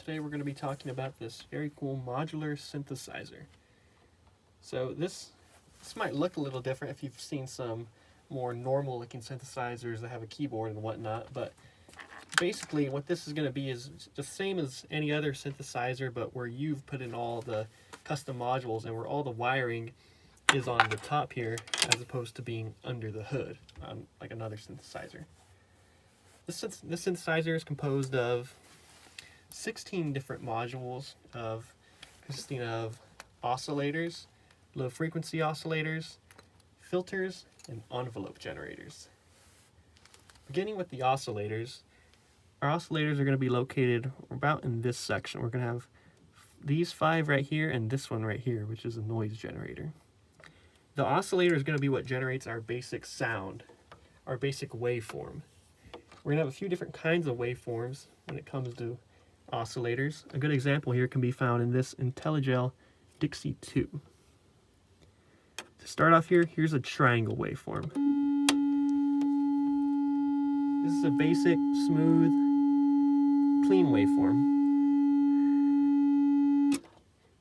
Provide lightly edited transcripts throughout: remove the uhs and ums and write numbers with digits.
Today we're going to be talking about this very cool modular synthesizer. So this might look a little different if you've seen some more normal looking synthesizers that have a keyboard and whatnot, but basically what this is going to be is the same as any other synthesizer, but where you've put in all the custom modules and where all the wiring is on the top here as opposed to being under the hood on like another synthesizer. This synthesizer is composed of 16 different modules consisting of oscillators, low frequency oscillators, filters, and envelope generators. Beginning with the oscillators, our oscillators are going to be located about in this section. We're going to have these 5 right here and this one right here, which is a noise generator. The oscillator is going to be what generates our basic sound, our basic waveform. We're going to have a few different kinds of waveforms when it comes to oscillators. A good example here can be found in this IntelliGel Dixie 2. To start off here, here's a triangle waveform. This is a basic, smooth, clean waveform.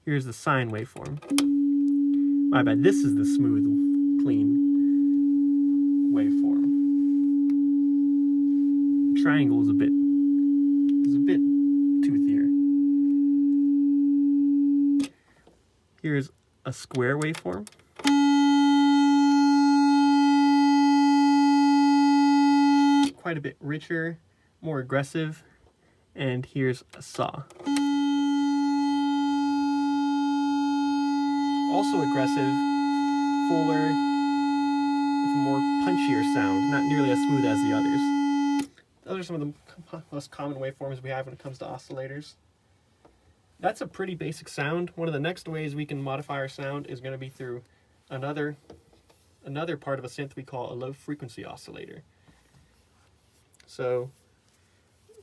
Here's the sine waveform. My bad, this is the smooth, clean waveform. The triangle is a bit toothier. Here's a square waveform. Quite a bit richer, more aggressive, and here's a saw. Also aggressive, fuller, with a more punchier sound, not nearly as smooth as the others. Those are some of the most common waveforms we have when it comes to oscillators. That's a pretty basic sound. One of the next ways we can modify our sound is going to be through another part of a synth we call a low frequency oscillator. So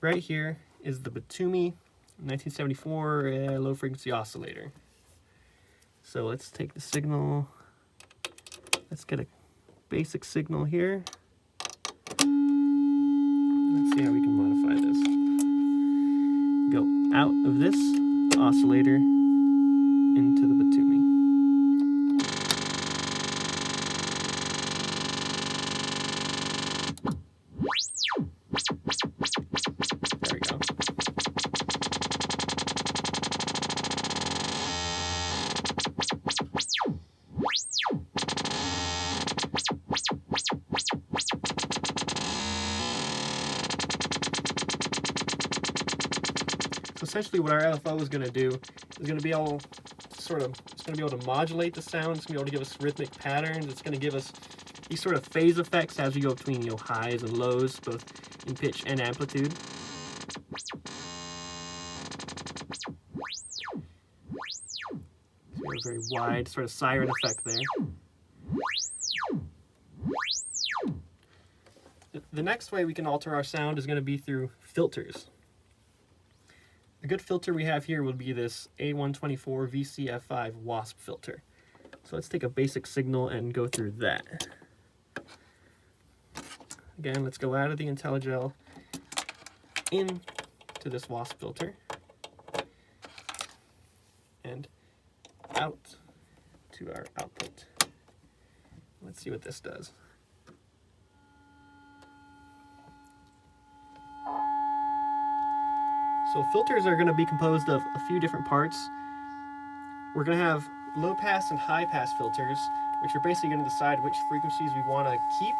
right here is the Batumi 1974 low frequency oscillator. So let's take the signal. Let's get a basic signal here. Let's see how we can modify this. Go out of this oscillator into the Batumi. There we go. So essentially what our LFO is going to do is going to be able to modulate the sound. It's going to be able to give us rhythmic patterns. It's going to give us these sort of phase effects as we go between highs and lows, both in pitch and amplitude. So a very wide sort of siren effect there. The next way we can alter our sound is going to be through filters. A good filter we have here would be this A124 VCF5 WASP filter. So let's take a basic signal and go through that. Again, let's go out of the IntelliGel into this WASP filter and out to our output. Let's see what this does. So filters are going to be composed of a few different parts. We're going to have low pass and high pass filters, which are basically going to decide which frequencies we want to keep,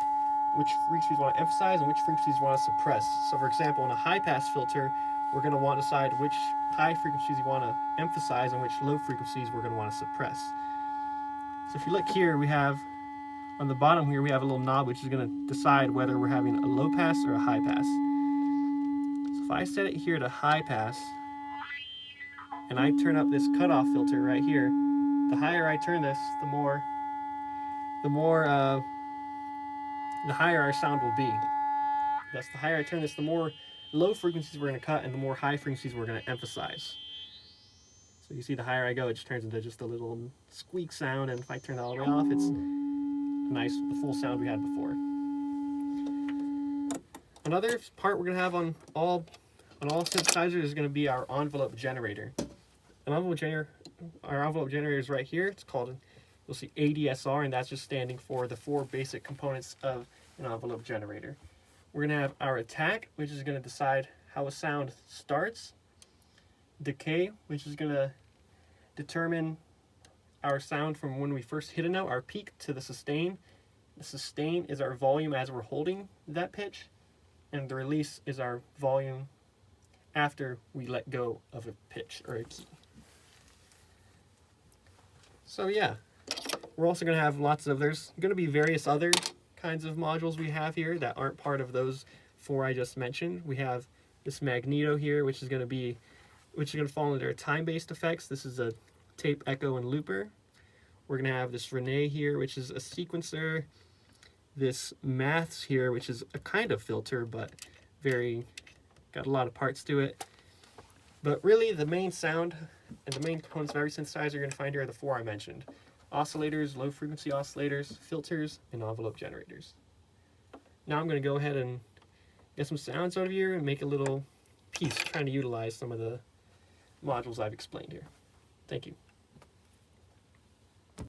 which frequencies we want to emphasize, and which frequencies we want to suppress. So for example, in a high pass filter, we're going to want to decide which high frequencies we want to emphasize and which low frequencies we're going to want to suppress. So if you look here, we have on the bottom here, we have a little knob which is going to decide whether we're having a low pass or a high pass. If I set it here to high pass, and I turn up this cutoff filter right here, the higher I turn this, the higher our sound will be. Thus, the higher I turn this, the more low frequencies we're going to cut, and the more high frequencies we're going to emphasize. So you see, the higher I go, it just turns into just a little squeak sound, and if I turn it all the way off, it's the full sound we had before. Another part we're going to have on all on all synthesizers is going to be our envelope generator. Our envelope generator is right here. It's called, you'll see ADSR, and that's just standing for the 4 basic components of an envelope generator. We're going to have our attack, which is going to decide how a sound starts. Decay, which is going to determine our sound from when we first hit a note, our peak, to the sustain. The sustain is our volume as we're holding that pitch, and the release is our volume after we let go of a pitch or a key. So yeah, we're also going to have there's going to be various other kinds of modules we have here that aren't part of those 4 I just mentioned. We have this magneto here, which is going to fall under time-based effects. This is a tape, echo, and looper. We're going to have this Rene here, which is a sequencer. This maths here, which is a kind of filter, but got a lot of parts to it. But really, the main sound and the main components of every synthesizer you're going to find here are the 4 I mentioned: oscillators, low-frequency oscillators, filters, and envelope generators. Now I'm going to go ahead and get some sounds out of here and make a little piece trying to utilize some of the modules I've explained here. Thank you.